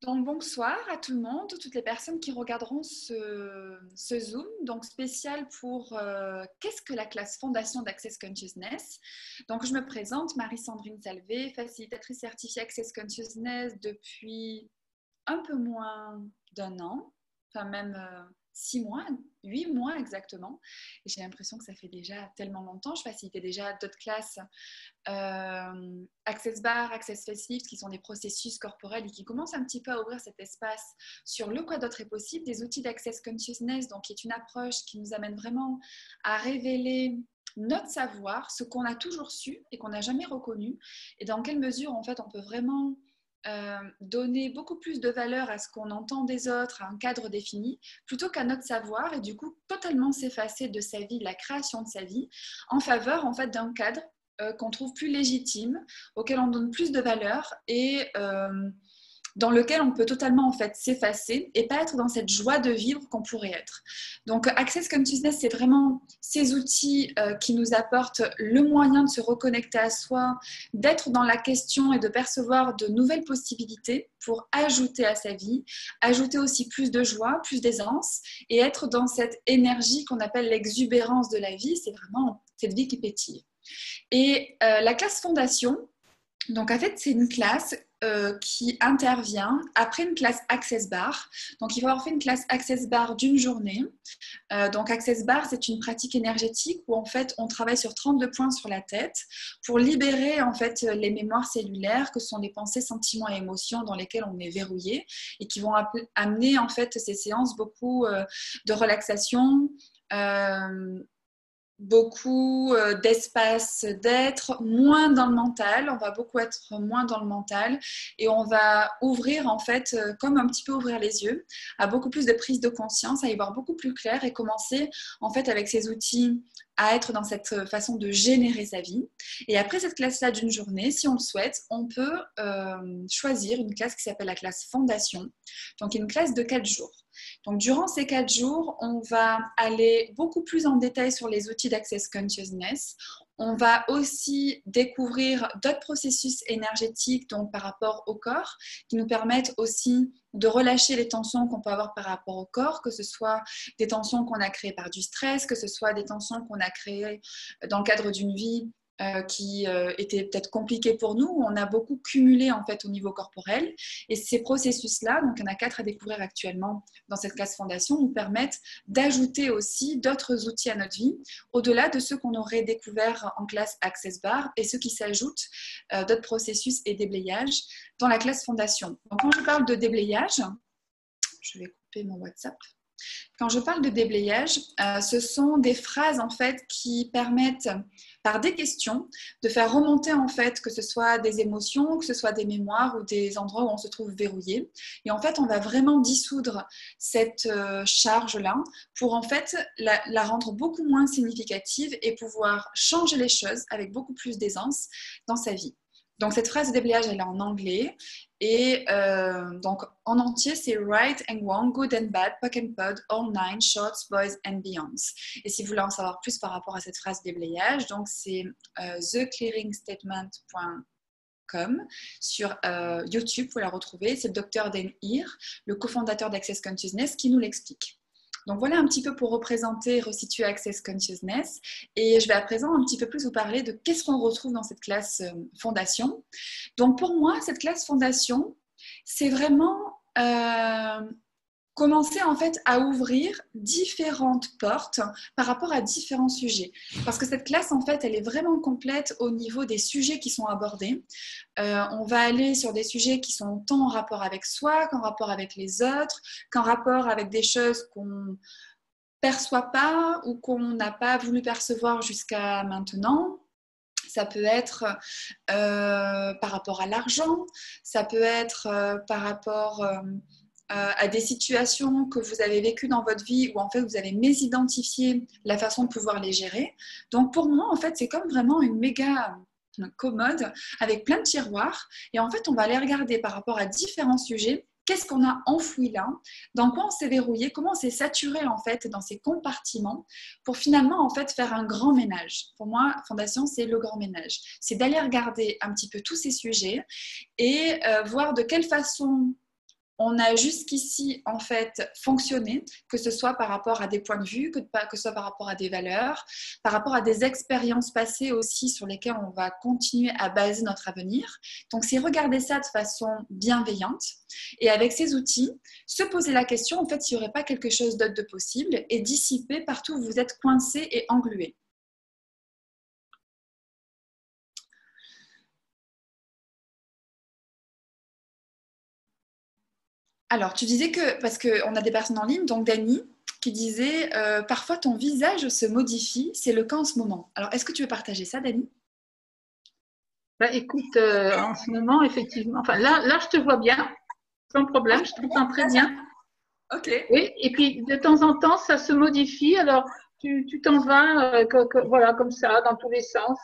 Donc bonsoir à tout le monde, toutes les personnes qui regarderont ce Zoom, donc spécial pour qu'est-ce que la classe Fondation d'Access Consciousness. Donc je me présente, Marie-Sandrine Salvé, facilitatrice certifiée Access Consciousness depuis un peu moins d'un an, enfin même 6 mois, 8 mois exactement. Et j'ai l'impression que ça fait déjà tellement longtemps. Je facilitais déjà d'autres classes, Access Bar, Access Facelift, qui sont des processus corporels et qui commencent un petit peu à ouvrir cet espace sur le quoi d'autre est possible, des outils d'Access Consciousness, donc qui est une approche qui nous amène vraiment à révéler notre savoir, ce qu'on a toujours su et qu'on n'a jamais reconnu, et dans quelle mesure en fait on peut vraiment donner beaucoup plus de valeur à ce qu'on entend des autres, à un cadre défini, plutôt qu'à notre savoir, et du coup totalement s'effacer de sa vie, de la création de sa vie, en faveur en fait d'un cadre qu'on trouve plus légitime, auquel on donne plus de valeur et dans lequel on peut totalement en fait s'effacer et pas être dans cette joie de vivre qu'on pourrait être. Donc Access Consciousness, c'est vraiment ces outils qui nous apportent le moyen de se reconnecter à soi, d'être dans la question et de percevoir de nouvelles possibilités pour ajouter à sa vie, ajouter aussi plus de joie, plus d'aisance et être dans cette énergie qu'on appelle l'exubérance de la vie. C'est vraiment cette vie qui pétille. Et la classe Fondation, donc en fait c'est une classe qui intervient après une classe Access Bar. Donc il faut avoir fait une classe Access Bar d'une journée. Donc Access Bar, c'est une pratique énergétique où en fait on travaille sur 32 points sur la tête pour libérer en fait les mémoires cellulaires, que sont les pensées, sentiments et émotions dans lesquelles on est verrouillé et qui vont amener en fait ces séances beaucoup de relaxation, beaucoup d'espace d'être, moins dans le mental, on va beaucoup être moins dans le mental et on va ouvrir en fait, comme un petit peu ouvrir les yeux, à beaucoup plus de prise de conscience, à y voir beaucoup plus clair et commencer en fait avec ces outils à être dans cette façon de générer sa vie. Et après cette classe-là d'une journée, si on le souhaite, on peut choisir une classe qui s'appelle la classe Fondation, donc une classe de 4 jours. Donc, durant ces 4 jours, on va aller beaucoup plus en détail sur les outils d'Access Consciousness. On va aussi découvrir d'autres processus énergétiques donc par rapport au corps qui nous permettent aussi de relâcher les tensions qu'on peut avoir par rapport au corps, que ce soit des tensions qu'on a créées par du stress, que ce soit des tensions qu'on a créées dans le cadre d'une vie qui était peut-être compliqué pour nous, où on a beaucoup cumulé en fait au niveau corporel. Et ces processus-là, donc il y en a 4 à découvrir actuellement dans cette classe Fondation, nous permettent d'ajouter aussi d'autres outils à notre vie, au-delà de ceux qu'on aurait découverts en classe Access Bar et ceux qui s'ajoutent, d'autres processus et déblayages dans la classe Fondation. Donc quand je parle de déblayage, je vais couper mon WhatsApp. Quand je parle de déblayage, ce sont des phrases en fait qui permettent, par des questions, de faire remonter en fait que ce soit des émotions, que ce soit des mémoires ou des endroits où on se trouve verrouillé. Et en fait, on va vraiment dissoudre cette charge-là pour en fait la rendre beaucoup moins significative et pouvoir changer les choses avec beaucoup plus d'aisance dans sa vie. Donc cette phrase de déblayage, elle est en anglais. Et donc en entier, c'est right and wrong, good and bad, POC and POD, all nine, shorts, boys and beyonds. Et si vous voulez en savoir plus par rapport à cette phrase de déblayage, donc c'est theclearingstatement.com sur YouTube, vous la retrouvez. C'est le docteur Dan Heer, le cofondateur d'Access Consciousness, qui nous l'explique. Donc voilà un petit peu pour représenter et resituer Access Consciousness. Et je vais à présent un petit peu plus vous parler de qu'est-ce qu'on retrouve dans cette classe Fondation. Donc pour moi, cette classe Fondation, c'est vraiment commencer en fait à ouvrir différentes portes par rapport à différents sujets. Parce que cette classe, en fait, elle est vraiment complète au niveau des sujets qui sont abordés. On va aller sur des sujets qui sont tant en rapport avec soi qu'en rapport avec les autres, qu'en rapport avec des choses qu'on perçoit pas ou qu'on n'a pas voulu percevoir jusqu'à maintenant. Ça peut être par rapport à l'argent, ça peut être par rapport à des situations que vous avez vécues dans votre vie où en fait vous avez mésidentifié la façon de pouvoir les gérer. Donc pour moi, en fait, c'est comme vraiment une méga commode avec plein de tiroirs et en fait, on va aller regarder par rapport à différents sujets. Qu'est-ce qu'on a enfoui là? Dans quoi on s'est verrouillé? Comment on s'est saturé en fait dans ces compartiments pour finalement en fait faire un grand ménage? Pour moi, Fondation, c'est le grand ménage. C'est d'aller regarder un petit peu tous ces sujets et voir de quelle façon on a jusqu'ici en fait fonctionné, que ce soit par rapport à des points de vue, que ce soit par rapport à des valeurs, par rapport à des expériences passées aussi sur lesquelles on va continuer à baser notre avenir. Donc c'est regarder ça de façon bienveillante et avec ces outils, se poser la question en fait s'il n'y aurait pas quelque chose d'autre de possible et dissiper partout où vous êtes coincé et englué. Alors, tu disais que, parce qu'on a des personnes en ligne, donc Dani, qui disait parfois ton visage se modifie, c'est le cas en ce moment. Alors, est-ce que tu veux partager ça, Dani? Bah, écoute, en ce moment, effectivement, enfin là, je te vois bien, sans Ah, problème, je t'entends très ça. bien. Ok. Oui, et puis de temps en temps, ça se modifie. Alors, tu t'en vas, voilà, comme ça, dans tous les sens.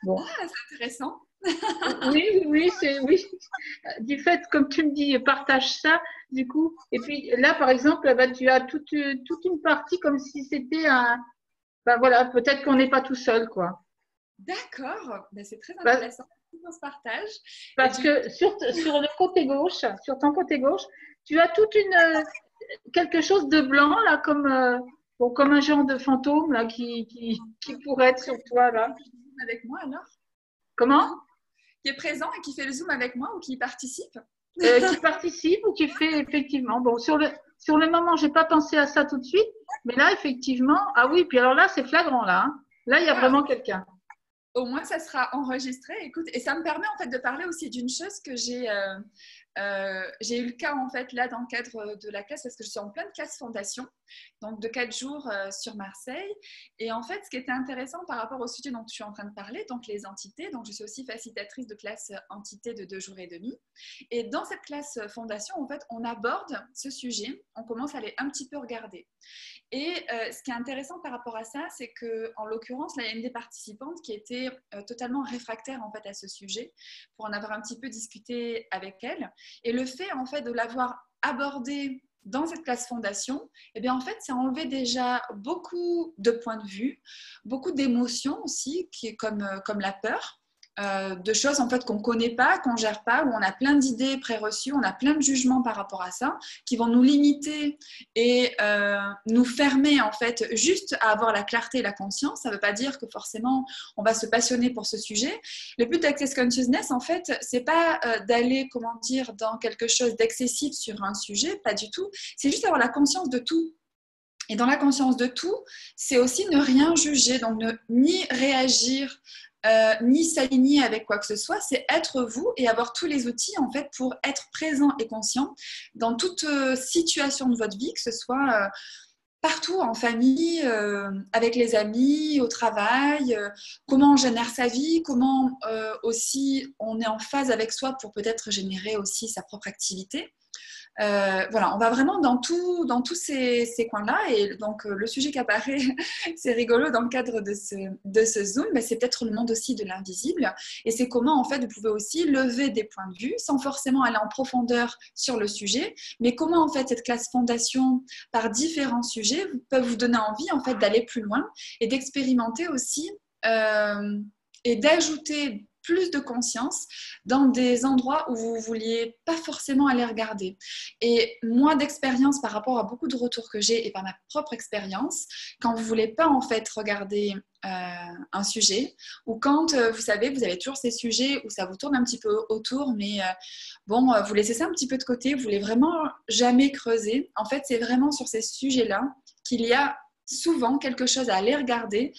Bon, Ah, c'est intéressant. oui, c'est oui. Du fait, comme tu me dis, partage ça, du coup. Et puis là, par exemple, bah, tu as toute une partie comme si c'était un. Ben voilà, peut-être qu'on n'est pas tout seul, quoi. D'accord. Ben, c'est très Bah, intéressant. On se partage. Et parce du que sur le côté gauche, sur ton côté gauche, tu as quelque chose de blanc là, comme bon, comme un genre de fantôme là qui pourrait être sur toi là. zoom avec moi alors? Comment? Qui est présent et qui fait le zoom avec moi ou qui participe? Qui participe ou qui fait effectivement. Bon, sur le moment, j'ai pas pensé à ça tout de suite, mais là effectivement, ah oui, puis alors là c'est flagrant là. Hein. Là, il y a Wow. vraiment quelqu'un. Au moins, ça sera enregistré. Écoute, et ça me permet en fait de parler aussi d'une chose que j'ai eu le cas en fait là dans le cadre de la classe parce que je suis en pleine classe fondation, donc de 4 jours sur Marseille. Et en fait, ce qui était intéressant par rapport au sujet dont je suis en train de parler, donc les entités, donc je suis aussi facilitatrice de classe entité de 2 jours et demi. Et dans cette classe fondation, en fait, on aborde ce sujet, on commence à aller un petit peu regarder. Et ce qui est intéressant par rapport à ça, c'est que, en l'occurrence, là, il y a une des participantes qui était totalement réfractaire en fait à ce sujet, pour en avoir un petit peu discuté avec elle. Et le fait en fait de l'avoir abordé dans cette classe fondation, eh bien en fait, ça a enlevé déjà beaucoup de points de vue, beaucoup d'émotions aussi, qui est comme la peur. De choses en fait qu'on ne connaît pas, qu'on ne gère pas, où on a plein d'idées préreçues, on a plein de jugements par rapport à ça, qui vont nous limiter et nous fermer en fait juste à avoir la clarté et la conscience. Ça ne veut pas dire que forcément on va se passionner pour ce sujet. Le but d'Access Consciousness, en fait, c'est pas d'aller, comment dire, dans quelque chose d'excessif sur un sujet, pas du tout. C'est juste avoir la conscience de tout. Et dans la conscience de tout, c'est aussi ne rien juger, donc ni réagir, ni s'aligner avec quoi que ce soit, c'est être vous et avoir tous les outils en fait pour être présent et conscient dans toute situation de votre vie, que ce soit partout, en famille, avec les amis, au travail, comment on génère sa vie, comment aussi on est en phase avec soi pour peut-être générer aussi sa propre activité. Voilà, on va vraiment dans tous ces coins-là. Et donc, le sujet qui apparaît, c'est rigolo dans le cadre de ce Zoom, mais c'est peut-être le monde aussi de l'invisible. Et c'est comment, en fait, vous pouvez aussi lever des points de vue sans forcément aller en profondeur sur le sujet, mais comment, en fait, cette classe fondation, par différents sujets, peut vous donner envie, en fait, d'aller plus loin et d'expérimenter aussi et d'ajouter plus de conscience dans des endroits où vous ne vouliez pas forcément aller regarder. Et moi, d'expérience par rapport à beaucoup de retours que j'ai et par ma propre expérience, quand vous ne voulez pas en fait regarder un sujet, ou quand, vous savez, vous avez toujours ces sujets où ça vous tourne un petit peu autour, mais bon, vous laissez ça un petit peu de côté, vous ne voulez vraiment jamais creuser. En fait, c'est vraiment sur ces sujets-là qu'il y a souvent quelque chose à aller regarder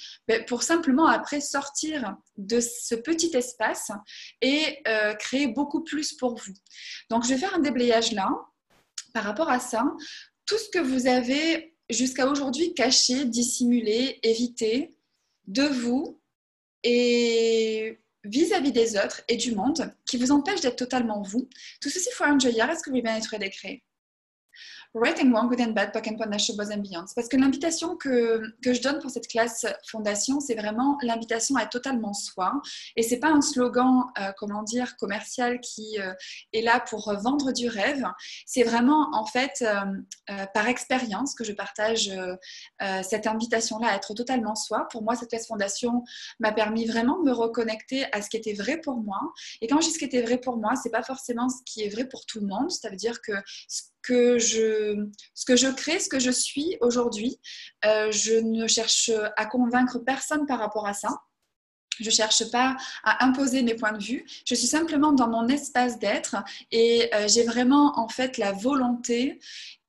pour simplement après sortir de ce petit espace et créer beaucoup plus pour vous. Donc, je vais faire un déblayage là par rapport à ça. Tout ce que vous avez jusqu'à aujourd'hui caché, dissimulé, évité de vous et vis-à-vis des autres et du monde qui vous empêche d'être totalement vous. Tout ceci, faut un joyard. Est-ce que vous voulez bien être décret? Right and Wrong, Good and Bad, Pock and Pond, Nashoboth and Beyond. Parce que l'invitation que je donne pour cette classe fondation, c'est vraiment l'invitation à être totalement soi. Et c'est pas un slogan, comment dire, commercial qui est là pour vendre du rêve. C'est vraiment, en fait, par expérience que je partage cette invitation-là à être totalement soi. Pour moi, cette classe fondation m'a permis vraiment de me reconnecter à ce qui était vrai pour moi. Et quand je dis ce qui était vrai pour moi, c'est pas forcément ce qui est vrai pour tout le monde. Ça veut dire que ce que je crée, ce que je suis aujourd'hui, je ne cherche à convaincre personne par rapport à ça. Je ne cherche pas à imposer mes points de vue. Je suis simplement dans mon espace d'être et j'ai vraiment en fait la volonté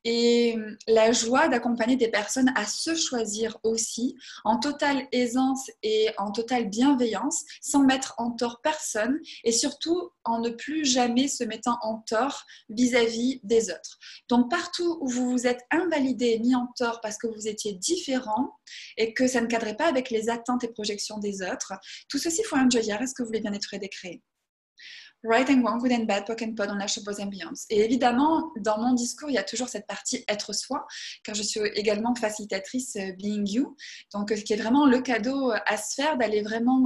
et la joie d'accompagner des personnes à se choisir aussi en totale aisance et en totale bienveillance, sans mettre en tort personne et surtout en ne plus jamais se mettant en tort vis-à-vis des autres. Donc partout où vous vous êtes invalidé, mis en tort parce que vous étiez différent et que ça ne cadrait pas avec les attentes et projections des autres, tout ceci faut un joyeur. Est-ce que vous voulez bien être décréé? Right and Wrong, Good and Bad, Pock and Pod, on Nashoboth and Beyond. Et évidemment, dans mon discours, il y a toujours cette partie être soi, car je suis également facilitatrice Being You, donc qui est vraiment le cadeau à se faire d'aller vraiment,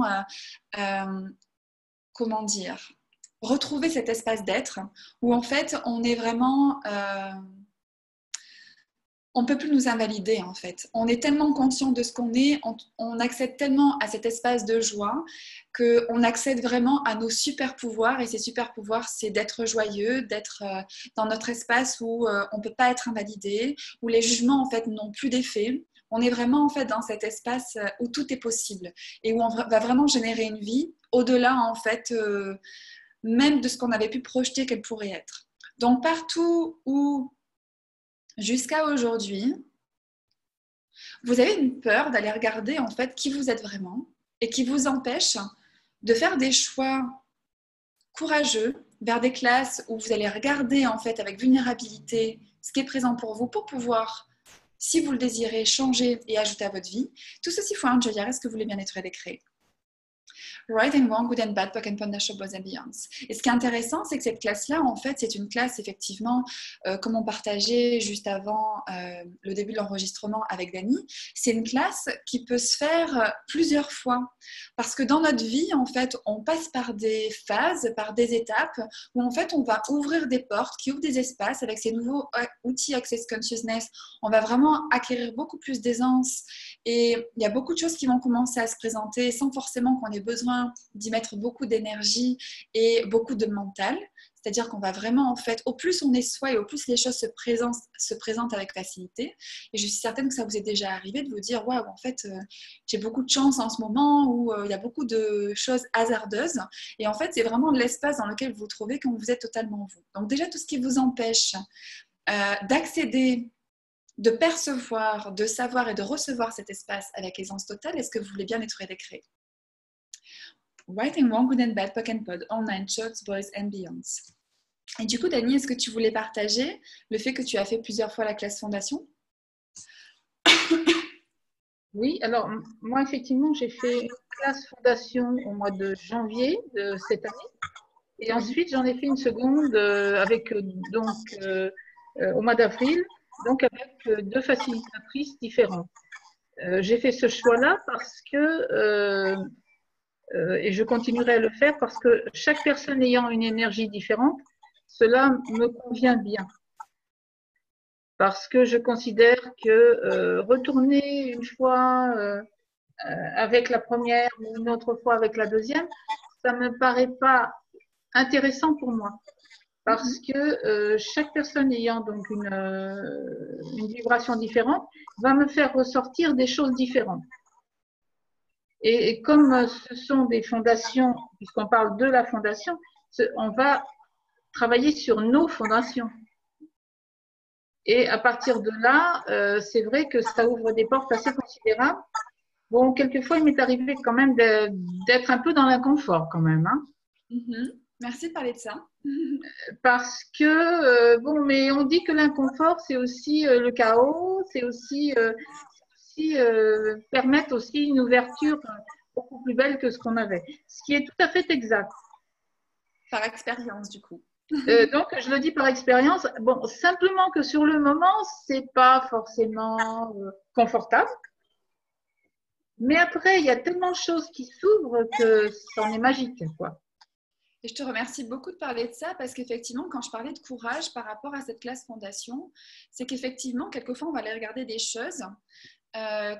comment dire, retrouver cet espace d'être où en fait on est vraiment on ne peut plus nous invalider en fait. On est tellement conscient de ce qu'on est, on accède tellement à cet espace de joie qu'on accède vraiment à nos super pouvoirs. Et ces super pouvoirs, c'est d'être joyeux, d'être dans notre espace où on ne peut pas être invalidé, où les jugements en fait n'ont plus d'effet. On est vraiment en fait dans cet espace où tout est possible et où on va vraiment générer une vie au-delà en fait même de ce qu'on avait pu projeter qu'elle pourrait être. Donc partout où jusqu'à aujourd'hui, vous avez une peur d'aller regarder en fait qui vous êtes vraiment et qui vous empêche de faire des choix courageux vers des classes où vous allez regarder en fait avec vulnérabilité ce qui est présent pour vous pour pouvoir, si vous le désirez, changer et ajouter à votre vie. Tout ceci faut un joyeur. Est-ce que vous voulez bien être décréé? Right and Wrong, Good and Bad, Pock and Pond, Nashoboth and Beyond. Et ce qui est intéressant, c'est que cette classe-là, en fait, c'est une classe, effectivement, comme on partageait juste avant le début de l'enregistrement avec Dani, c'est une classe qui peut se faire plusieurs fois. Parce que dans notre vie, en fait, on passe par des phases, par des étapes, où en fait, on va ouvrir des portes, qui ouvrent des espaces avec ces nouveaux outils Access Consciousness. On va vraiment acquérir beaucoup plus d'aisance et il y a beaucoup de choses qui vont commencer à se présenter sans forcément qu'on ait besoin d'y mettre beaucoup d'énergie et beaucoup de mental. C'est-à-dire qu'on va vraiment, en fait, au plus on est soi et au plus les choses se présentent avec facilité. Et je suis certaine que ça vous est déjà arrivé de vous dire, waouh, en fait, j'ai beaucoup de chance en ce moment où il y a beaucoup de choses hasardeuses. Et en fait, c'est vraiment l'espace dans lequel vous vous trouvez quand vous êtes totalement vous. Donc déjà, tout ce qui vous empêche d'accéder, de percevoir, de savoir et de recevoir cet espace avec aisance totale, est-ce que vous voulez bien être décréé? Right and Wrong, Good and Bad, Pock and Pod, Online, Shorts, Boys and Beyonds. Et du coup, Dani, est-ce que tu voulais partager le fait que tu as fait plusieurs fois la classe fondation? Oui, alors moi, effectivement, j'ai fait une classe fondation au mois de janvier de cette année. Et ensuite, j'en ai fait une seconde au mois d'avril, donc avec deux facilitatrices différentes. J'ai fait ce choix-là parce que et je continuerai à le faire parce que chaque personne ayant une énergie différente, cela me convient bien. Parce que je considère que retourner une fois avec la première ou une autre fois avec la deuxième, ça ne me paraît pas intéressant pour moi. Parce que chaque personne ayant donc une vibration différente va me faire ressortir des choses différentes. Et comme ce sont des fondations, puisqu'on parle de la fondation, on va travailler sur nos fondations. Et à partir de là, c'est vrai que ça ouvre des portes assez considérables. Bon, quelquefois, il m'est arrivé quand même d'être un peu dans l'inconfort quand même. Hein. Merci de parler de ça. Parce que, bon, mais on dit que l'inconfort, c'est aussi le chaos, c'est aussi permettre aussi une ouverture beaucoup plus belle que ce qu'on avait. Ce qui est tout à fait exact. Par expérience, du coup. Donc, je le dis par expérience. Bon, simplement que sur le moment, c'est pas forcément confortable. Mais après, il y a tellement de choses qui s'ouvrent que c'en est magique, quoi. Et je te remercie beaucoup de parler de ça parce qu'effectivement, quand je parlais de courage par rapport à cette classe fondation, c'est qu'effectivement, quelquefois, on va aller regarder des choses euh,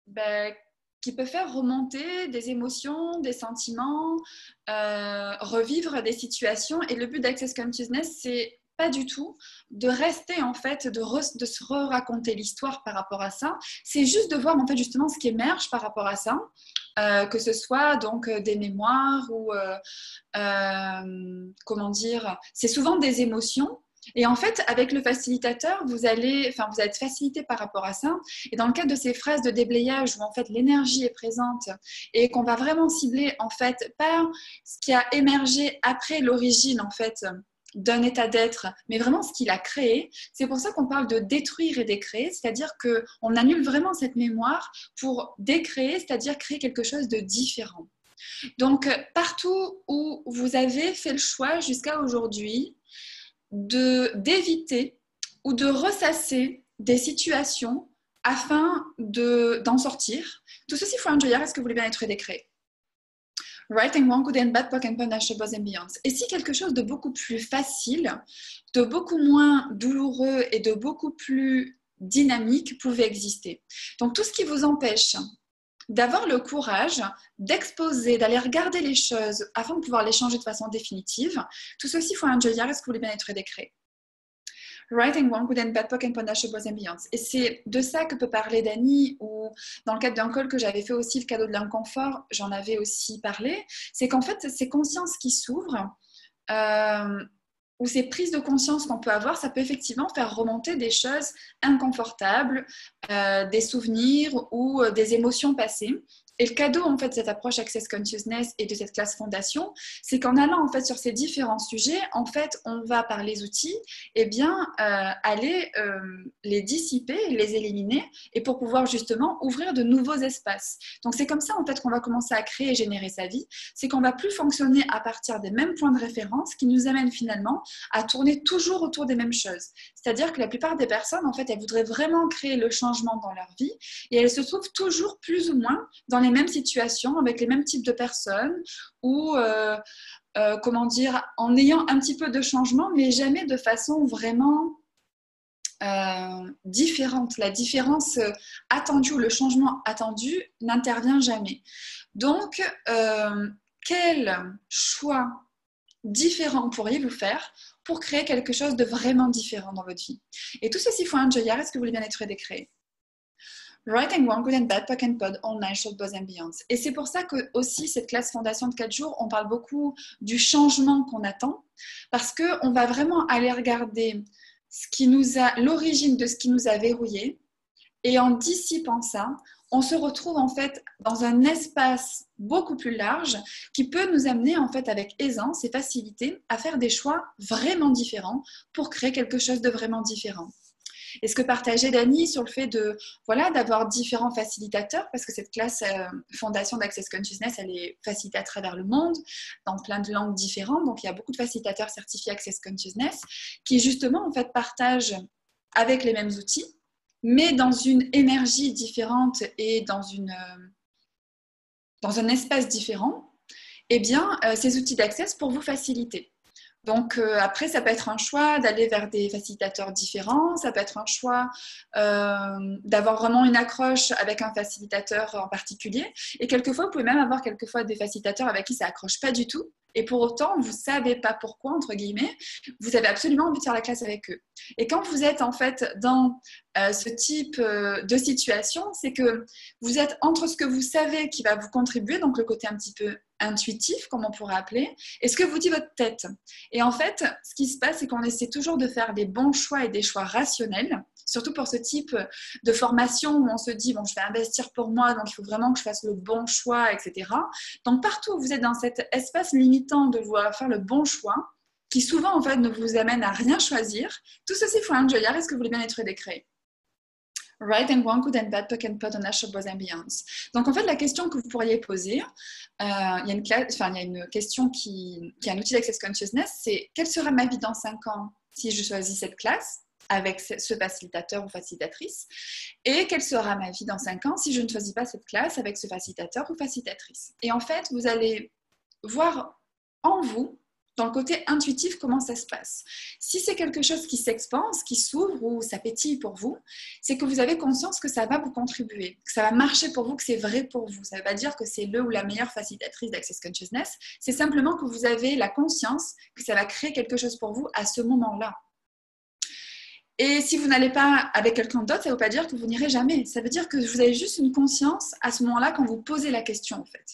ben, qui peuvent faire remonter des émotions, des sentiments, revivre des situations. Et le but d'Access Consciousness, c'est pas du tout de rester en fait, de se raconter l'histoire par rapport à ça. C'est juste de voir en fait justement ce qui émerge par rapport à ça, que ce soit donc des mémoires ou comment dire, c'est souvent des émotions. Et en fait, avec le facilitateur, vous êtes facilité par rapport à ça. Et dans le cadre de ces phrases de déblayage où en fait l'énergie est présente et qu'on va vraiment cibler en fait pas ce qui a émergé après l'origine en fait d'un état d'être, mais vraiment ce qu'il a créé. C'est pour ça qu'on parle de détruire et décréer, c'est-à-dire qu'on annule vraiment cette mémoire pour décréer, c'est-à-dire créer quelque chose de différent. Donc, partout où vous avez fait le choix jusqu'à aujourd'hui d'éviter ou de ressasser des situations afin d'en sortir, tout ceci faut un est-ce que vous voulez bien être décréé. Right and wrong, good and bad, pock and pan, above and beyond. Et si quelque chose de beaucoup plus facile, de beaucoup moins douloureux et de beaucoup plus dynamique pouvait exister. Donc tout ce qui vous empêche d'avoir le courage d'exposer, d'aller regarder les choses afin de pouvoir les changer de façon définitive, tout ceci faut un est-ce que vous voulez bien être décréé. Right and wrong, good and bad, pock and pan, above and beyond. Et c'est de ça que peut parler Dani, ou dans le cadre d'un call que j'avais fait aussi, le cadeau de l'inconfort, j'en avais aussi parlé. C'est qu'en fait, ces consciences qui s'ouvrent, ou ces prises de conscience qu'on peut avoir, ça peut effectivement faire remonter des choses inconfortables, des souvenirs ou des émotions passées. Et le cadeau en fait de cette approche Access Consciousness et de cette classe fondation, c'est qu'en allant en fait sur ces différents sujets, en fait, on va par les outils, aller les dissiper, les éliminer, et pour pouvoir justement ouvrir de nouveaux espaces. Donc c'est comme ça en fait qu'on va commencer à créer et générer sa vie. C'est qu'on va plus fonctionner à partir des mêmes points de référence, qui nous amènent finalement à tourner toujours autour des mêmes choses. C'est-à-dire que la plupart des personnes en fait, elles voudraient vraiment créer le changement dans leur vie, et elles se trouvent toujours plus ou moins dans les mêmes situations, avec les mêmes types de personnes, ou en ayant un petit peu de changement, mais jamais de façon vraiment différente. La différence attendue ou le changement attendu n'intervient jamais. Donc, quel choix différent pourriez-vous faire pour créer quelque chose de vraiment différent dans votre vie? Et tout ceci faut un joyard, est-ce que vous voulez bien être décréé? Right and wrong, good and bad, pock and pod, online, short, buzz and beyond. Et c'est pour ça que aussi cette classe fondation de 4 jours, on parle beaucoup du changement qu'on attend, parce qu'on va vraiment aller regarder l'origine de ce qui nous a verrouillé, et en dissipant ça, on se retrouve en fait dans un espace beaucoup plus large qui peut nous amener en fait avec aisance et facilité à faire des choix vraiment différents pour créer quelque chose de vraiment différent. Et ce que partageait Dani sur le fait d'avoir différents facilitateurs, parce que cette classe fondation d'Access Consciousness, elle est facilitée à travers le monde, dans plein de langues différentes. Donc, il y a beaucoup de facilitateurs certifiés Access Consciousness qui, justement, en fait, partagent avec les mêmes outils, mais dans une énergie différente et dans un espace différent, ces outils d'accès pour vous faciliter. Donc après, ça peut être un choix d'aller vers des facilitateurs différents, ça peut être un choix d'avoir vraiment une accroche avec un facilitateur en particulier. Et quelquefois, vous pouvez même avoir des facilitateurs avec qui ça accroche pas du tout. Et pour autant, vous ne savez pas pourquoi, entre guillemets, vous avez absolument envie de faire la classe avec eux. Et quand vous êtes en fait dans ce type de situation, c'est que vous êtes entre ce que vous savez qui va vous contribuer, donc le côté un petit peu intuitif, comme on pourrait appeler, et ce que vous dit votre tête. Et en fait, ce qui se passe, c'est qu'on essaie toujours de faire des bons choix et des choix rationnels, surtout pour ce type de formation où on se dit, bon, je vais investir pour moi, donc il faut vraiment que je fasse le bon choix, etc. Donc partout où vous êtes dans cet espace limitant de vouloir faire le bon choix, qui souvent en fait ne vous amène à rien choisir, tout ceci faut un joyard, est-ce que vous voulez bien être décréé? Right and wrong, good and bad, puck and pot on a showbiz ambiance. Donc en fait, la question que vous pourriez poser, il y a une question qui est un outil d'Access Consciousness, c'est quelle sera ma vie dans 5 ans si je choisis cette classe avec ce facilitateur ou facilitatrice, et quelle sera ma vie dans 5 ans si je ne choisis pas cette classe avec ce facilitateur ou facilitatrice. Et en fait, vous allez voir en vous, dans le côté intuitif, comment ça se passe. Si c'est quelque chose qui s'expanse, qui s'ouvre ou ça pétille pour vous, c'est que vous avez conscience que ça va vous contribuer, que ça va marcher pour vous, que c'est vrai pour vous. Ça ne veut pas dire que c'est le ou la meilleure facilitatrice d'Access Consciousness, c'est simplement que vous avez la conscience que ça va créer quelque chose pour vous à ce moment-là. Et si vous n'allez pas avec quelqu'un d'autre, ça ne veut pas dire que vous n'irez jamais. Ça veut dire que vous avez juste une conscience à ce moment-là quand vous posez la question, en fait.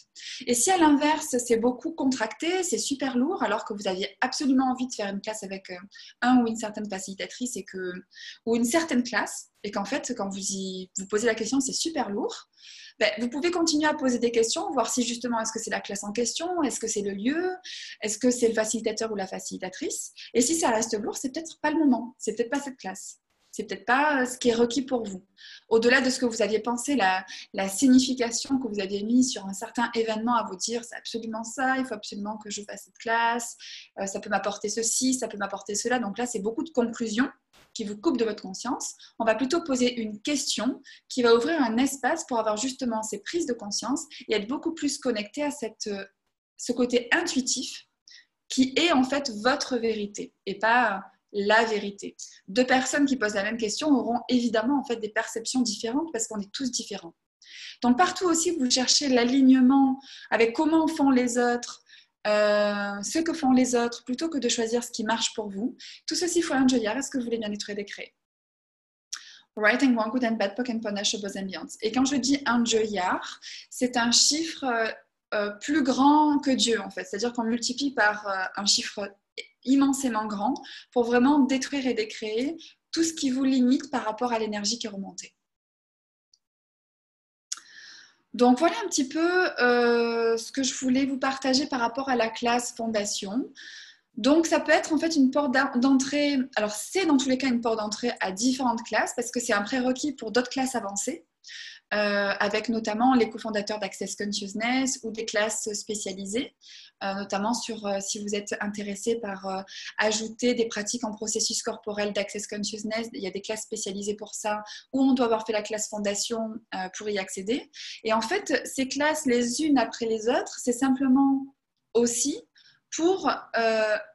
Et si à l'inverse, c'est beaucoup contracté, c'est super lourd, alors que vous aviez absolument envie de faire une classe avec un ou une certaine facilitatrice ou une certaine classe, et qu'en fait, quand vous posez la question, c'est super lourd, ben, vous pouvez continuer à poser des questions, voir si justement, est-ce que c'est la classe en question, est-ce que c'est le lieu, est-ce que c'est le facilitateur ou la facilitatrice. Et si ça reste lourd, c'est peut-être pas le moment, c'est peut-être pas cette classe. C'est peut-être pas ce qui est requis pour vous. Au-delà de ce que vous aviez pensé, la signification que vous aviez mise sur un certain événement à vous dire, c'est absolument ça, il faut absolument que je fasse cette classe, ça peut m'apporter ceci, ça peut m'apporter cela. Donc là, c'est beaucoup de conclusions qui vous coupent de votre conscience. On va plutôt poser une question qui va ouvrir un espace pour avoir justement ces prises de conscience et être beaucoup plus connecté à ce côté intuitif qui est en fait votre vérité et pas la vérité. 2 personnes qui posent la même question auront évidemment en fait des perceptions différentes parce qu'on est tous différents. Donc partout aussi, vous cherchez l'alignement avec comment font les autres, ce que font les autres, plutôt que de choisir ce qui marche pour vous. Tout ceci, faut un joyard. Est-ce que vous voulez bien détruire des créés? Right and wrong, good and bad, pock and panache, boss ambiance. Et quand je dis un joyard, c'est un chiffre plus grand que Dieu, en fait. C'est-à-dire qu'on multiplie par un chiffre immensément grand pour vraiment détruire et décréer tout ce qui vous limite par rapport à l'énergie qui est remontée. Donc voilà un petit peu ce que je voulais vous partager par rapport à la classe fondation. Donc ça peut être en fait une porte d'entrée, alors c'est dans tous les cas une porte d'entrée à différentes classes parce que c'est un prérequis pour d'autres classes avancées. Avec notamment les cofondateurs d'Access Consciousness ou des classes spécialisées, notamment sur si vous êtes intéressé par ajouter des pratiques en processus corporel d'Access Consciousness, il y a des classes spécialisées pour ça, ou on doit avoir fait la classe fondation pour y accéder. Et en fait, ces classes, les unes après les autres, c'est simplement aussi pour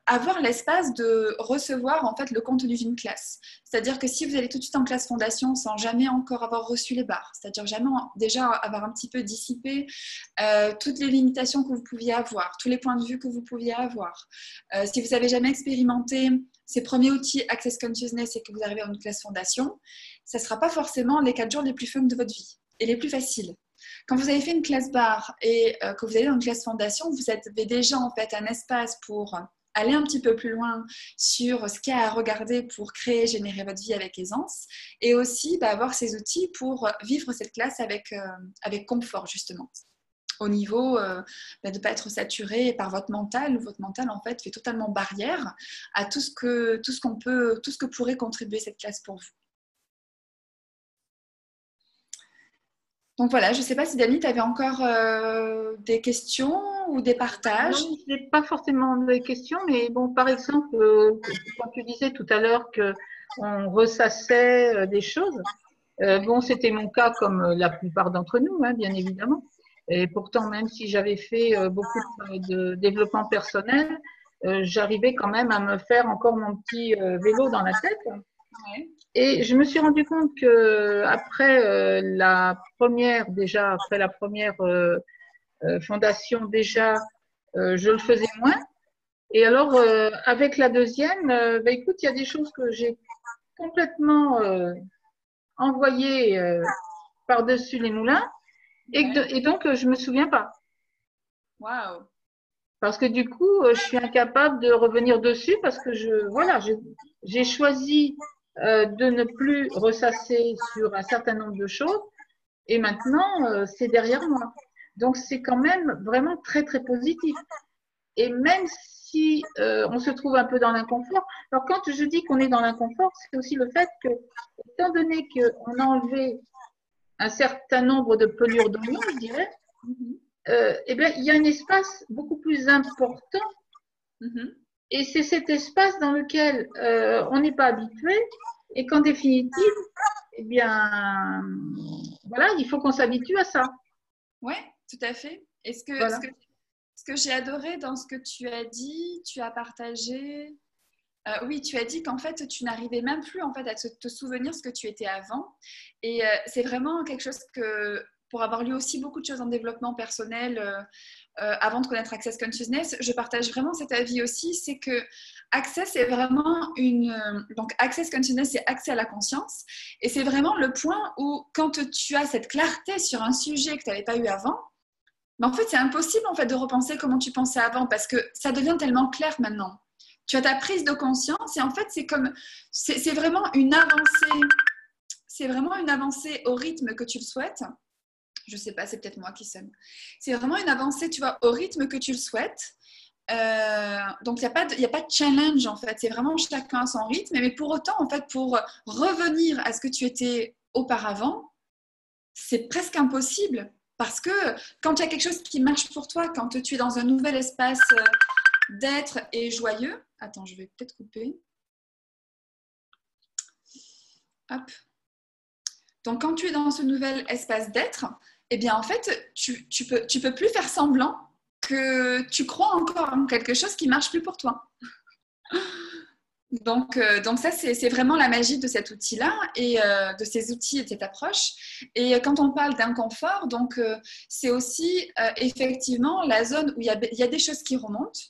avoir l'espace de recevoir en fait le contenu d'une classe. C'est-à-dire que si vous allez tout de suite en classe fondation sans jamais encore avoir reçu les barres, c'est-à-dire jamais déjà avoir un petit peu dissipé toutes les limitations que vous pouviez avoir, tous les points de vue que vous pouviez avoir, si vous n'avez jamais expérimenté ces premiers outils Access Consciousness et que vous arrivez en une classe fondation, ça ne sera pas forcément les 4 jours les plus fun de votre vie et les plus faciles. Quand vous avez fait une classe barre et que vous allez dans une classe fondation, vous avez déjà en fait un espace pour aller un petit peu plus loin sur ce qu'il y a à regarder pour créer, générer votre vie avec aisance et aussi avoir ces outils pour vivre cette classe avec confort justement. Au niveau de ne pas être saturé par votre mental. Votre mental en fait fait totalement barrière à tout ce que pourrait contribuer cette classe pour vous. Donc voilà, je ne sais pas si Dani, tu avais encore des questions ou des partages. Non, je n'ai pas forcément des questions, mais bon, par exemple, quand tu disais tout à l'heure qu'on ressassait des choses, bon, c'était mon cas comme la plupart d'entre nous, hein, bien évidemment. Et pourtant, même si j'avais fait beaucoup de développement personnel, j'arrivais quand même à me faire encore mon petit vélo dans la tête. Ouais. Et je me suis rendu compte que après la première fondation déjà, je le faisais moins. Et alors avec la deuxième, écoute, il y a des choses que j'ai complètement envoyées par-dessus les moulins et donc je me souviens pas. Waouh. Parce que du coup, je suis incapable de revenir dessus parce que j'ai choisi de ne plus ressasser sur un certain nombre de choses et maintenant c'est derrière moi. Donc c'est quand même vraiment très très positif. Et même si on se trouve un peu dans l'inconfort, alors quand je dis qu'on est dans l'inconfort, c'est aussi le fait que, étant donné qu'on a enlevé un certain nombre de pelures d'oignons, je dirais, eh bien, il y a un espace beaucoup plus important et c'est cet espace dans lequel on n'est pas habitué et qu'en définitive, eh bien, voilà, il faut qu'on s'habitue à ça. Oui, tout à fait. Et Voilà. ce que j'ai adoré dans ce que tu as dit, tu as partagé. Oui, tu as dit qu'en fait, tu n'arrivais même plus en fait, à te souvenir ce que tu étais avant. Et c'est vraiment quelque chose que, pour avoir lu aussi beaucoup de choses en développement personnel avant de connaître Access Consciousness, je partage vraiment cet avis aussi. C'est que Access est vraiment donc, Access Consciousness, c'est accès à la conscience. Et c'est vraiment le point où, quand tu as cette clarté sur un sujet que tu n'avais pas eu avant, mais en fait, c'est impossible en fait, de repenser comment tu pensais avant parce que ça devient tellement clair maintenant. Tu as ta prise de conscience et en fait, c'est vraiment une avancée. C'est vraiment une avancée au rythme que tu le souhaites. Je sais pas, c'est peut-être moi qui sonne. C'est vraiment une avancée, tu vois, au rythme que tu le souhaites. Donc, il n'y a pas de challenge, en fait. C'est vraiment chacun à son rythme. Mais pour autant, en fait, pour revenir à ce que tu étais auparavant, c'est presque impossible. Parce que quand il y a quelque chose qui marche pour toi, quand tu es dans un nouvel espace d'être et joyeux. Attends, je vais peut-être couper. Hop. Donc, quand tu es dans ce nouvel espace d'être, eh bien, en fait, tu peux plus faire semblant que tu crois encore en quelque chose qui marche plus pour toi. Donc ça, c'est vraiment la magie de cet outil-là et de ces outils et de cette approche. Et quand on parle d'inconfort, donc c'est aussi effectivement la zone où il y a des choses qui remontent.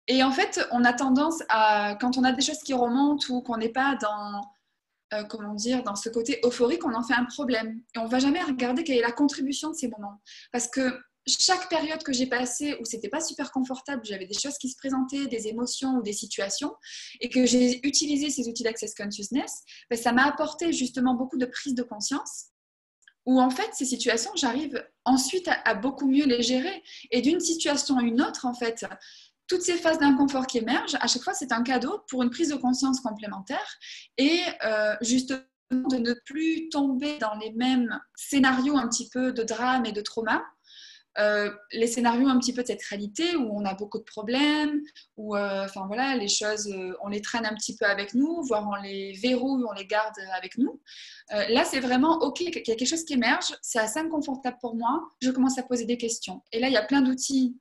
Et en fait, on a tendance à, quand on a des choses qui remontent ou qu'on n'est pas dans, comment dire, dans ce côté euphorique, on en fait un problème. Et on ne va jamais regarder quelle est la contribution de ces moments. Parce que chaque période que j'ai passée où c'était pas super confortable, j'avais des choses qui se présentaient, des émotions ou des situations, et que j'ai utilisé ces outils d'Access Consciousness, ben, ça m'a apporté justement beaucoup de prise de conscience, où en fait, ces situations, j'arrive ensuite à beaucoup mieux les gérer. Et d'une situation à une autre, en fait, toutes ces phases d'inconfort qui émergent, à chaque fois, c'est un cadeau pour une prise de conscience complémentaire et justement de ne plus tomber dans les mêmes scénarios un petit peu de drame et de trauma. Les scénarios un petit peu de cette réalité où on a beaucoup de problèmes, où enfin voilà, les choses, on les traîne un petit peu avec nous, voire on les verrouille, on les garde avec nous. Là, c'est vraiment OK, il y a quelque chose qui émerge, c'est assez inconfortable pour moi, je commence à poser des questions. Et là, il y a plein d'outils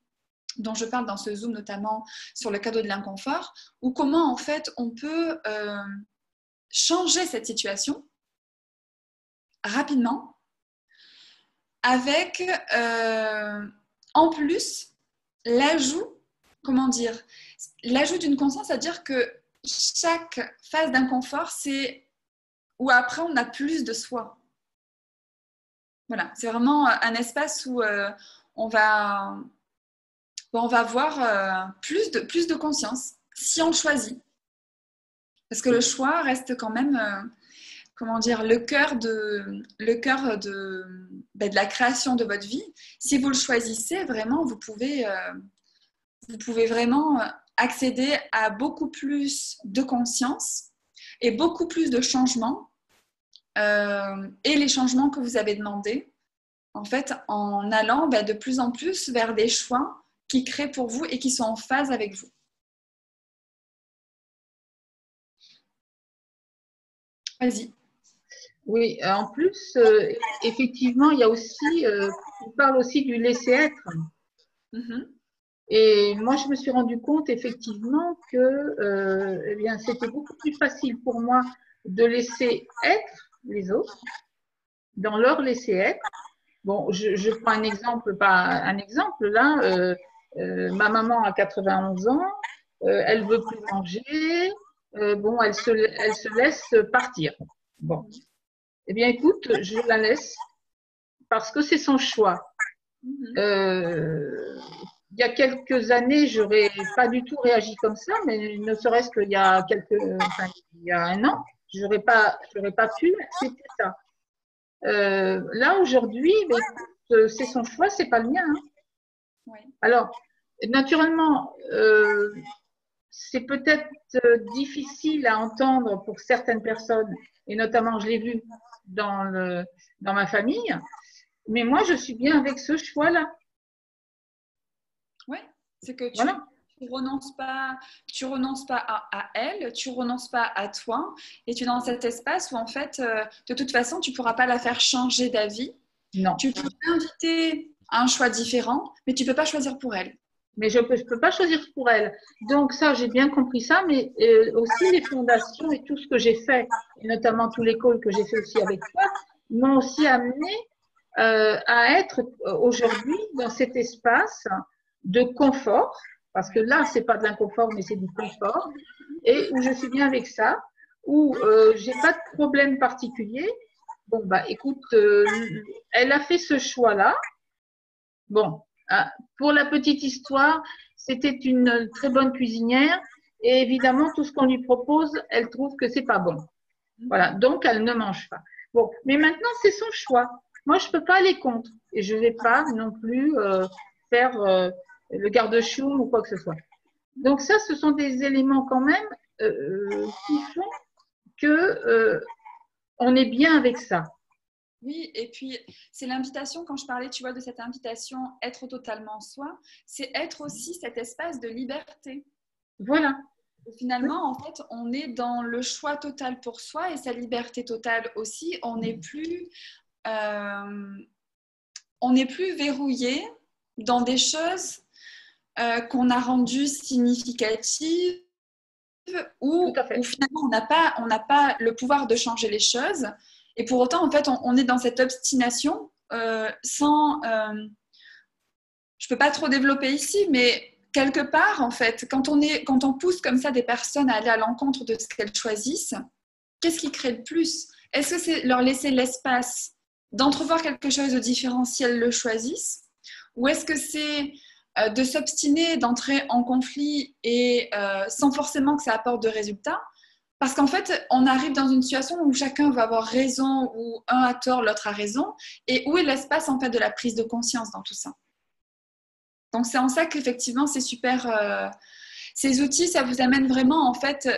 dont je parle dans ce Zoom, notamment sur le cadeau de l'inconfort, ou comment en fait on peut changer cette situation rapidement avec en plus l'ajout, comment dire, l'ajout d'une conscience, c'est-à-dire que chaque phase d'inconfort, c'est où après on a plus de soi. Voilà, c'est vraiment un espace où on va avoir plus de conscience si on choisit. Parce que le choix reste quand même, comment dire, le cœur de la création de votre vie. Si vous le choisissez, vraiment, vous pouvez vraiment accéder à beaucoup plus de conscience et beaucoup plus de changements et les changements que vous avez demandés, en fait, en allant de plus en plus vers des choix qui créent pour vous et qui sont en phase avec vous. Vas-y. Oui, en plus, effectivement, il y a aussi, on parle aussi du laisser être. Et moi, je me suis rendu compte effectivement que eh bien, c'était beaucoup plus facile pour moi de laisser être les autres, dans leur laisser être. Bon, je prends un exemple, pas un exemple là. Ma maman a 91 ans, elle veut plus manger. Bon, elle se laisse partir. Bon, eh bien, écoute, je la laisse parce que c'est son choix. Il y a quelques années, j'aurais pas du tout réagi comme ça, mais ne serait-ce qu'il y a il y a un an, j'aurais pas pu accepter ça. Là aujourd'hui, c'est son choix, c'est pas le mien. Hein. Oui. Alors, Naturellement, c'est peut-être difficile à entendre pour certaines personnes, et notamment je l'ai vu dans ma famille, mais moi je suis bien avec ce choix-là. Oui, c'est que Voilà. tu renonces pas à elle, tu renonces pas à toi, et tu es dans cet espace où en fait, de toute façon, tu pourras pas la faire changer d'avis. Non. Tu peux l'inviter à un choix différent, mais tu peux pas choisir pour elle. Mais je peux pas choisir pour elle. Donc ça, j'ai bien compris ça, mais aussi les fondations et tout ce que j'ai fait, et notamment tous les calls que j'ai fait aussi avec toi, m'ont aussi amené à être aujourd'hui dans cet espace de confort, parce que là, c'est pas de l'inconfort, mais c'est du confort, et où je suis bien avec ça, où j'ai pas de problème particulier. Bon, bah écoute, elle a fait ce choix-là. Bon, pour la petite histoire, c'était une très bonne cuisinière et évidemment, tout ce qu'on lui propose, elle trouve que c'est pas bon. Voilà, donc elle ne mange pas. Bon, mais maintenant, c'est son choix. Moi, je peux pas aller contre et je vais pas non plus faire le garde-chou ou quoi que ce soit. Donc ça, ce sont des éléments quand même qui font que on est bien avec ça. Oui, et puis c'est l'invitation, quand je parlais, tu vois, de cette invitation, être totalement soi, c'est être aussi cet espace de liberté. Voilà. Et finalement, en fait, on est dans le choix total pour soi et sa liberté totale aussi. Euh, on n'est plus verrouillé dans des choses qu'on a rendues significatives Tout ou à fait. finalement on n'a pas le pouvoir de changer les choses. Et pour autant, en fait, on est dans cette obstination sans... je ne peux pas trop développer ici, mais quelque part, en fait, quand on pousse comme ça des personnes à aller à l'encontre de ce qu'elles choisissent, qu'est-ce qui crée le plus? Est-ce que c'est leur laisser l'espace d'entrevoir quelque chose de différent si elles le choisissent? Ou est-ce que c'est de s'obstiner, d'entrer en conflit et sans forcément que ça apporte de résultats? Parce qu'en fait, on arrive dans une situation où chacun va avoir raison, ou un a tort, l'autre a raison, et où est l'espace en fait de la prise de conscience dans tout ça? Donc c'est en ça qu'effectivement c'est super. Ces outils, ça vous amène vraiment en fait.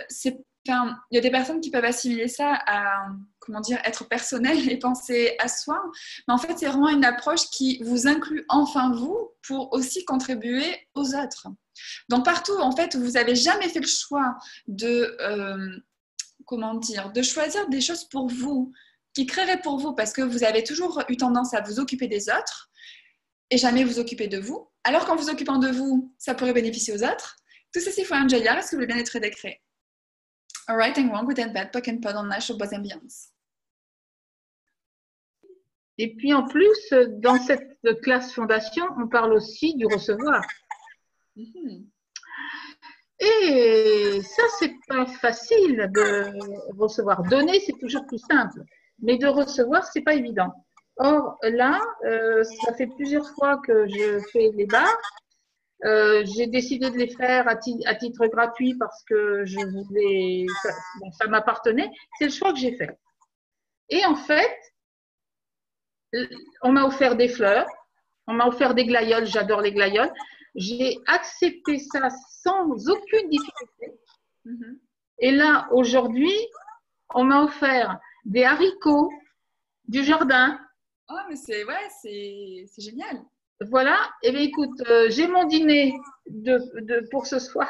Enfin, il y a des personnes qui peuvent assimiler ça à comment dire être personnel et penser à soi, mais en fait c'est vraiment une approche qui vous inclut enfin vous pour aussi contribuer aux autres. Donc partout en fait où vous avez jamais fait le choix de comment dire de choisir des choses pour vous qui créeraient pour vous parce que vous avez toujours eu tendance à vous occuper des autres et jamais vous occuper de vous. Alors qu'en vous occupant de vous, ça pourrait bénéficier aux autres. Tout ceci foi un gellar, est-ce que vous voulez bien être décret? Right and wrong, good and bad, pock and pod on nash, boas ambiance. Et puis en plus, dans cette classe fondation, on parle aussi du recevoir. Mm-hmm. Et ça, c'est pas facile de recevoir. Donner, c'est toujours plus simple. Mais de recevoir, c'est pas évident. Or, là, ça fait plusieurs fois que je fais les bars. J'ai décidé de les faire à titre gratuit parce que je voulais, ça m'appartenait. C'est le choix que j'ai fait. Et en fait, on m'a offert des fleurs, on m'a offert des glaïeuls, j'adore les glaïeuls. J'ai accepté ça sans aucune difficulté. Mm-hmm. Et là, aujourd'hui, on m'a offert des haricots du jardin. Oh, mais c'est génial. Voilà. Et bien, écoute, j'ai mon dîner pour ce soir.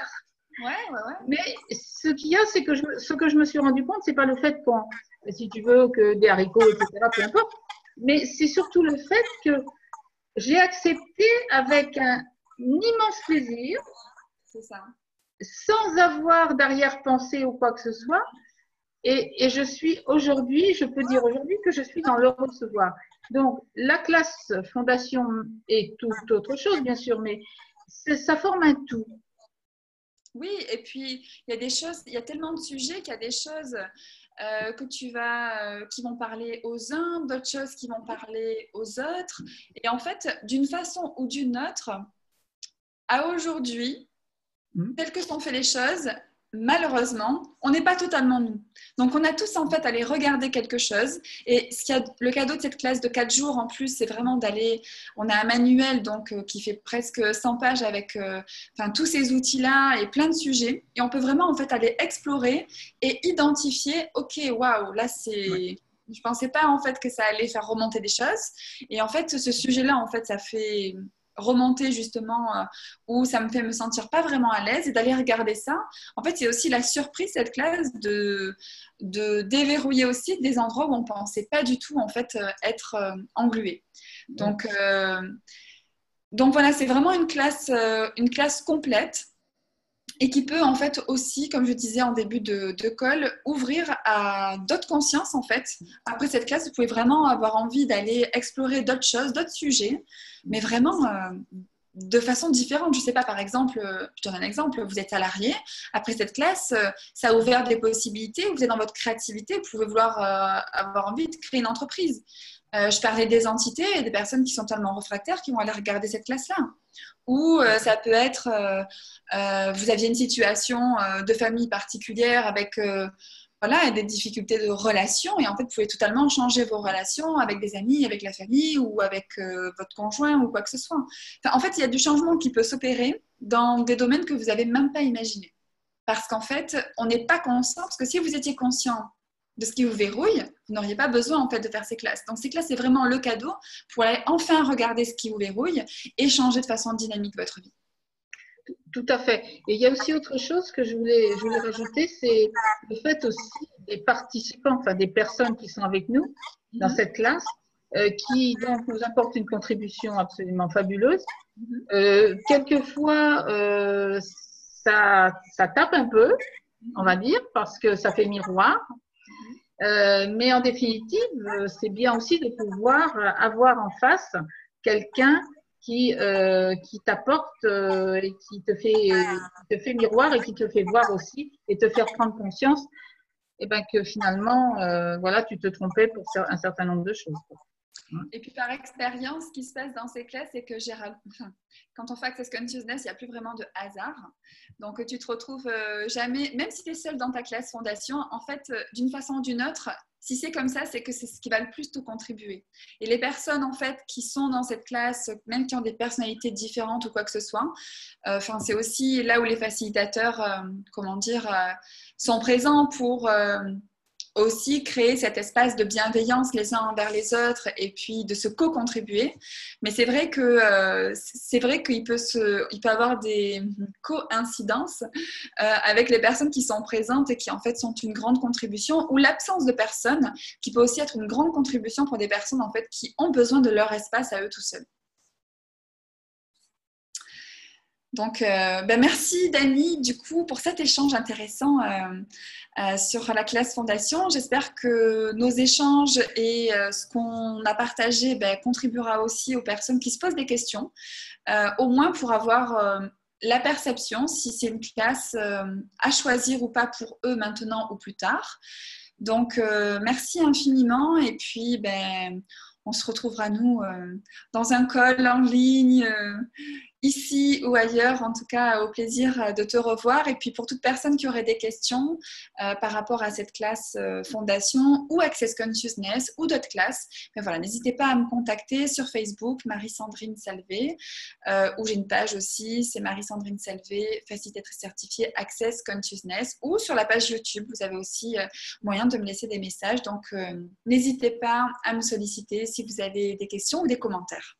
Ouais, ouais, ouais. Mais ce qu'il y a, c'est que ce que je me suis rendu compte, c'est pas le fait qu'on, si tu veux, que des haricots, etc., peu importe. Mais c'est surtout le fait que j'ai accepté avec un immense plaisir. C'est ça. Sans avoir d'arrière-pensée ou quoi que ce soit. Et je suis aujourd'hui, je peux dire aujourd'hui que je suis dans le recevoir. Donc, la classe fondation est toute autre chose, bien sûr, mais ça forme un tout. Oui, et puis il y a des choses, il y a tellement de sujets qu'il y a des choses qui vont parler aux uns, d'autres choses qui vont parler aux autres. Et en fait, d'une façon ou d'une autre, à aujourd'hui, telles que sont fait les choses, malheureusement, on n'est pas totalement nous. Donc, on a tous en fait à aller regarder quelque chose. Et le cadeau de cette classe de 4 jours en plus, c'est vraiment d'aller. On a un manuel donc, qui fait presque 100 pages avec tous ces outils-là et plein de sujets. Et on peut vraiment en fait aller explorer et identifier. Ok, waouh, là c'est. Je pensais pas en fait que ça allait faire remonter des choses. Et en fait, ce sujet-là, en fait, ça fait remonter justement où ça me fait me sentir pas vraiment à l'aise et d'aller regarder ça. En fait, c'est aussi la surprise cette classe de déverrouiller aussi des endroits où on pensait pas du tout en fait être englué. Donc voilà, c'est vraiment une classe complète et qui peut en fait aussi, comme je disais en début de call, ouvrir à d'autres consciences en fait. Après cette classe, vous pouvez vraiment avoir envie d'aller explorer d'autres choses, d'autres sujets, mais vraiment de façon différente. Je ne sais pas, par exemple, je donne un exemple, vous êtes salarié, après cette classe, ça a ouvert des possibilités, vous êtes dans votre créativité, vous pouvez vouloir avoir envie de créer une entreprise. Je parlais des entités et des personnes qui sont tellement réfractaires qui vont aller regarder cette classe-là. Ou ça peut être, vous aviez une situation de famille particulière avec voilà, des difficultés de relations et en fait, vous pouvez totalement changer vos relations avec des amis, avec la famille ou avec votre conjoint ou quoi que ce soit. Enfin, en fait, il y a du changement qui peut s'opérer dans des domaines que vous n'avez même pas imaginés. Parce qu'en fait, on n'est pas conscient, parce que si vous étiez conscient de ce qui vous verrouille, vous n'auriez pas besoin en fait de faire ces classes. Donc ces classes, c'est vraiment le cadeau pour aller enfin regarder ce qui vous verrouille et changer de façon dynamique votre vie. Tout à fait. Et il y a aussi autre chose que je voulais rajouter, c'est le fait aussi des participants, enfin des personnes qui sont avec nous dans cette classe, qui donc nous apportent une contribution absolument fabuleuse. Quelquefois, ça tape un peu, on va dire, parce que ça fait miroir. Mais en définitive, c'est bien aussi de pouvoir avoir en face quelqu'un qui t'apporte et qui te fait miroir et qui te fait voir aussi et te faire prendre conscience que finalement, voilà, tu te trompais pour un certain nombre de choses. Et puis par expérience, ce qui se passe dans ces classes, c'est que quand on fait Access Consciousness, il n'y a plus vraiment de hasard. Donc tu te retrouves jamais, même si tu es seul dans ta classe fondation, en fait, d'une façon ou d'une autre, si c'est comme ça, c'est que c'est ce qui va le plus te contribuer. Et les personnes en fait qui sont dans cette classe, même qui ont des personnalités différentes ou quoi que ce soit, c'est aussi là où les facilitateurs, sont présents pour aussi créer cet espace de bienveillance les uns envers les autres et puis de se co-contribuer. Mais c'est vrai qu'il peut avoir des coïncidences avec les personnes qui sont présentes et qui en fait sont une grande contribution, ou l'absence de personnes qui peut aussi être une grande contribution pour des personnes en fait qui ont besoin de leur espace à eux tout seuls. Donc, merci Dani, du coup, pour cet échange intéressant sur la classe fondation. J'espère que nos échanges et ce qu'on a partagé contribuera aussi aux personnes qui se posent des questions, au moins pour avoir la perception si c'est une classe à choisir ou pas pour eux maintenant ou plus tard. Donc, merci infiniment et puis on se retrouvera nous dans un call en ligne ici ou ailleurs, en tout cas au plaisir de te revoir. Et puis pour toute personne qui aurait des questions par rapport à cette classe fondation ou Access Consciousness ou d'autres classes, voilà, n'hésitez pas à me contacter sur Facebook, Marie-Sandrine Salvé, ou j'ai une page aussi, c'est Marie-Sandrine Salvé, facilitatrice certifiée Access Consciousness, ou sur la page YouTube, vous avez aussi moyen de me laisser des messages. Donc n'hésitez pas à me solliciter si vous avez des questions ou des commentaires.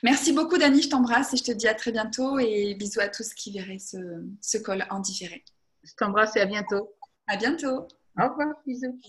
Merci beaucoup Dani, je t'embrasse et je te dis à très bientôt et bisous à tous qui verraient ce call en différé. Je t'embrasse et à bientôt. À bientôt. Au revoir, bisous.